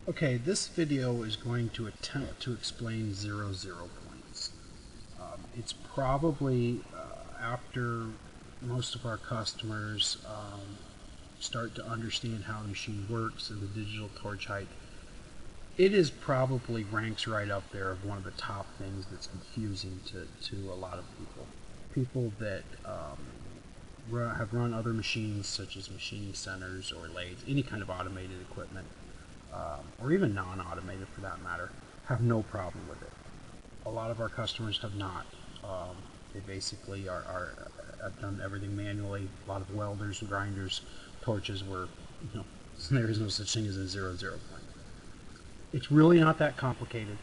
Okay, this video is going to attempt to explain zero-zero points. It's probably after most of our customers start to understand how the machine works and the digital torch height, it is probably ranks right up there of one of the top things that's confusing to a lot of people. People that have run other machines such as machining centers or lathes, any kind of automated equipment, or even non-automated for that matter, have no problem with it. A lot of our customers have not. They basically have done everything manually. A lot of welders and grinders, torches were, there is no such thing as a zero-zero point. It's really not that complicated.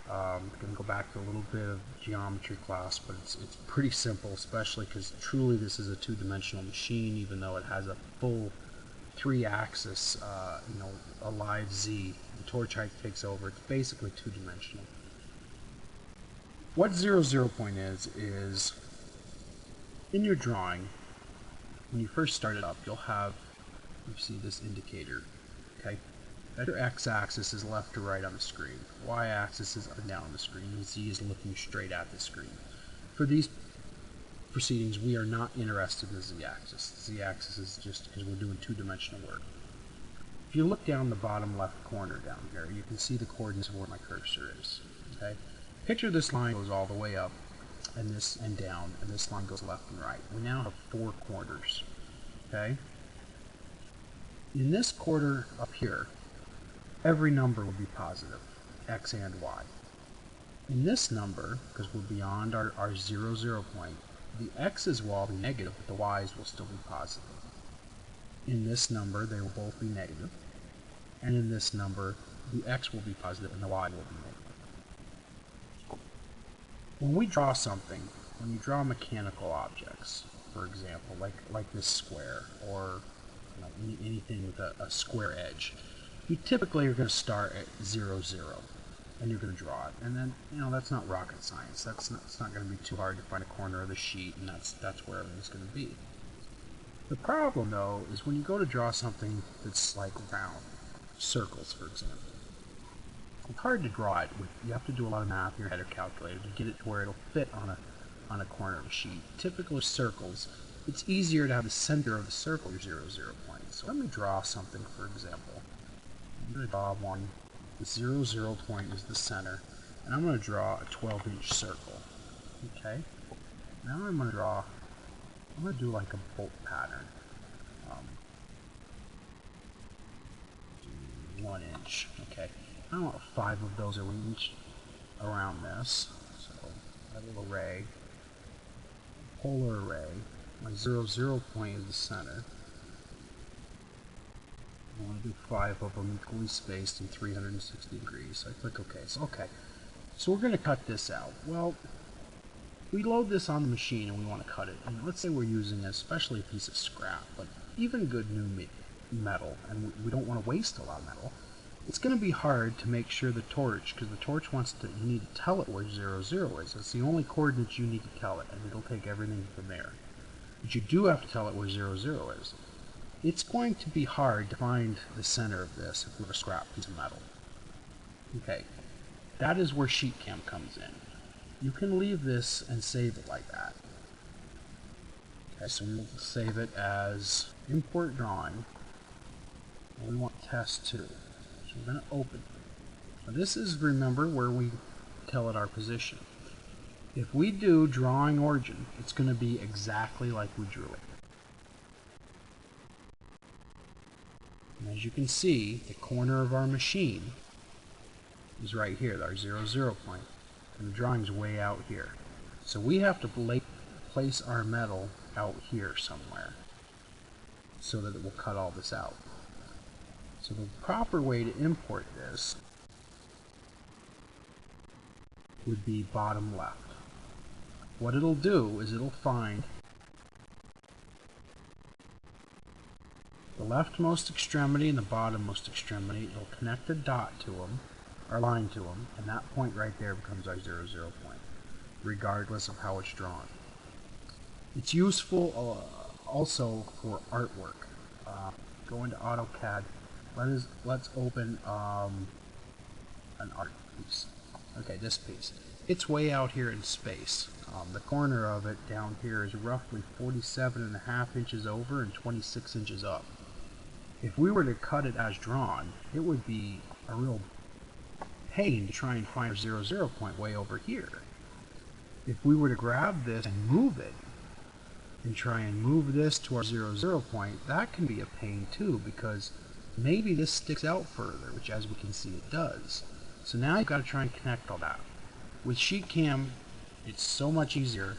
I'm going to go back to a little bit of geometry class, but it's pretty simple, especially because truly this is a two-dimensional machine, even though it has a full three-axis, a live Z. The torch height takes over. It's basically two-dimensional. What zero-zero point is in your drawing, when you first start it up, you see this indicator, okay? Your x-axis is left to right on the screen. Y-axis is up and down on the screen. And Z is looking straight at the screen. For these proceedings, we are not interested in the z-axis. The z-axis is just because we're doing two-dimensional work. If you look down the bottom left corner down here, you can see the coordinates of where my cursor is. Okay? Picture this line goes all the way up and down, and this line goes left and right. We now have four corners. Okay? In this quarter up here, every number will be positive, x and y. In this number, because we're beyond our zero-zero point, the x's will all be negative, but the y's will still be positive. In this number, they will both be negative. And in this number, the x will be positive and the y will be negative. When we draw something, when you draw mechanical objects, for example, like this square, or anything with a square edge, you typically are going to start at 0, 0. And you're going to draw it. And then, that's not rocket science. It's not going to be too hard to find a corner of the sheet, and that's where everything's going to be. The problem, though, is when you go to draw something that's like round, circles, for example. It's hard to draw it. You have to do a lot of math in your head or calculator to get it to where it'll fit on a corner of a sheet. Typical circles, it's easier to have the center of the circle your zero-zero point. So let me draw something, for example. I'm going to draw one. The zero-zero point is the center, and I'm going to draw a 12-inch circle. Okay? Now I'm going to do like a bolt pattern. 1 inch. Okay. I want 5 of those arranged around this. So a little array, polar array. My zero-zero point is the center. I want to do 5 of them equally spaced in 360 degrees. So I click OK. So we're going to cut this out. Well, we load this on the machine and we want to cut it. And let's say we're using especially a piece of scrap, but even good new metal, and we don't want to waste a lot of metal. It's going to be hard to make sure the torch, because the torch you need to tell it where 0, 0 is. That's the only coordinates you need to tell it, and it'll take everything from there. But you do have to tell it where 0, 0 is. It's going to be hard to find the center of this if we have a scrap piece of metal. Okay, that is where sheet cam comes in. You can leave this and save it like that. Okay, so we'll save it as import drawing, and we want test 2. So we're going to open it. Now this is, remember, where we tell it our position. If we do drawing origin, it's going to be exactly like we drew it. And as you can see, the corner of our machine is right here, our zero-zero point, and the drawing's way out here. So we have to place our metal out here somewhere so that it will cut all this out. So the proper way to import this would be bottom left. What it'll do is it'll find the leftmost extremity and the bottommost extremity. It'll connect a dot to them, or line to them, and that point right there becomes our zero-zero point, regardless of how it's drawn. It's useful also for artwork. Go into AutoCAD, let's open an art piece. Okay, this piece. It's way out here in space. The corner of it down here is roughly 47.5 inches over and 26 inches up. If we were to cut it as drawn, it would be a real pain to try and find a 0, point way over here. If we were to grab this and move it, and try and move this to our 0, point, that can be a pain too, because maybe this sticks out further, which as we can see it does. So now you've got to try and connect all that. With SheetCam, it's so much easier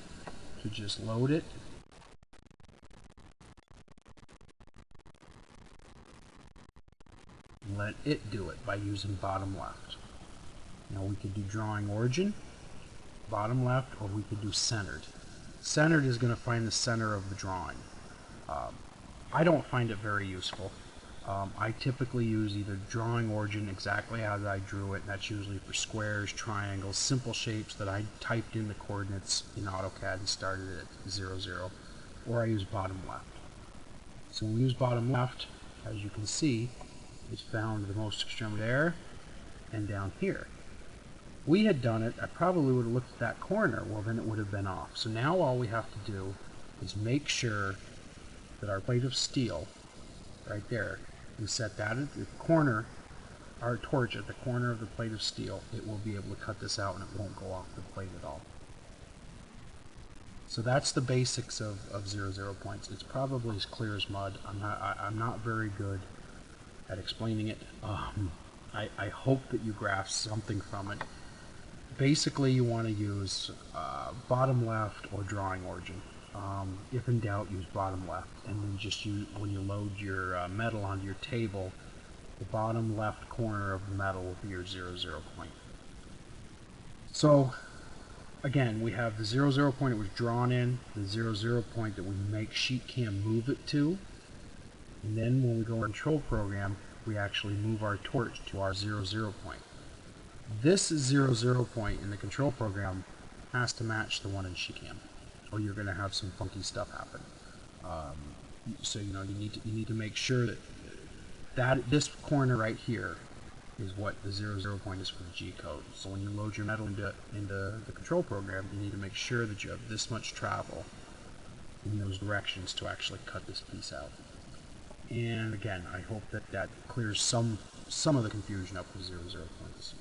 to just load it, and let it do it by using bottom left. Now we could do drawing origin, bottom left, or we could do centered. Centered is going to find the center of the drawing. I don't find it very useful. I typically use either drawing origin exactly as I drew it, and that's usually for squares, triangles, simple shapes that I typed in the coordinates in AutoCAD and started at 0, 0, or I use bottom left. So when we use bottom left, as you can see, it's found the most extremity there and down here. We had done it, I probably would have looked at that corner, well then it would have been off. So now all we have to do is make sure that our plate of steel, right there, we set that at the corner, our torch at the corner of the plate of steel, it will be able to cut this out and it won't go off the plate at all. So that's the basics of 0, points. It's probably as clear as mud. I'm not very good at explaining it. I hope that you grasp something from it. Basically, you want to use bottom left or drawing origin. If in doubt, use bottom left, and then just use, when you load your metal onto your table, the bottom left corner of the metal will be your 0, point. So again, we have the 0, point it was drawn in, the 0, point that we make SheetCam move it to, and then when we go in the control program, we actually move our torch to our 0, point. This 0, point in the control program has to match the one in SheetCam, or you're going to have some funky stuff happen. So you need to make sure that this corner right here is what the 0, point is for the G code. So when you load your metal into the control program, you need to make sure that you have this much travel in those directions to actually cut this piece out. And again, I hope that clears some of the confusion up with 0, points.